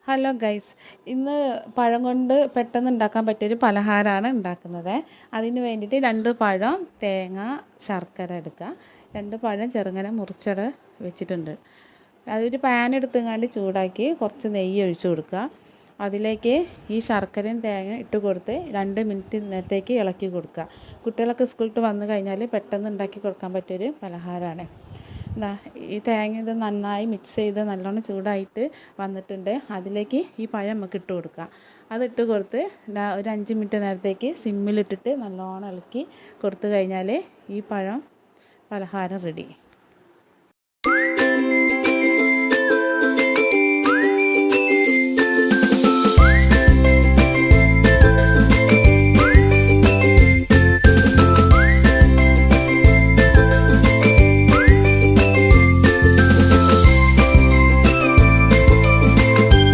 Hello guys, ഇന്ന് പഴം കൊണ്ട് പെട്ടെന്ന് ഉണ്ടാക്കാൻ പറ്റിയൊരു പലഹാരമാണ് ഉണ്ടാക്കുന്നത്. അതിന് വേണ്ടിയിട്ട് 2 പഴം, തേങ്ങ, ശർക്കര എടുക്കുക. 2 പഴം ചെറുങ്ങനെ മുറിച്ചട വെച്ചിട്ടുണ്ട്. അതൊരു പാൻ എടുത്തുകൊണ്ട് ചൂടാക്കി കുറച്ച് നെയ്യ് ഒഴിച്ച് കൊടുക്കുക. അതിലേക്ക് ഈ ശർക്കരയും തേങ്ങ ഇട്ട് കൊടുത്ത് 2 മിനിറ്റ് നേരത്തേക്ക് ഇളക്കി കൊടുക്കുക. കുട്ടികളൊക്കെ സ്കൂളിൽ വന്നു കഴിഞ്ഞാൽ പെട്ടെന്ന് ഉണ്ടാക്കി കൊടുക്കാൻ പറ്റിയൊരു പലഹാരമാണ്. ഈ തേങ്ങ ഇത് നന്നായി മിക്സ് ചെയ്ത് നല്ലോണം ചൂടായിട്ട് വന്നിട്ടുണ്ട്. അതിലേക്ക് ഈ പഴം നമുക്ക് ഇട്ട് കൊടുക്കുക. അതിട്ട് കൊടുത്ത് ഒരു 5 മിനിറ്റ് നേരത്തേക്ക് സിമ്മിലിട്ടിട്ട് നല്ലോണം ഇളക്കി കൊടുത്തു കഴിഞ്ഞാൽ ഈ പഴം പലഹാരം റെഡി.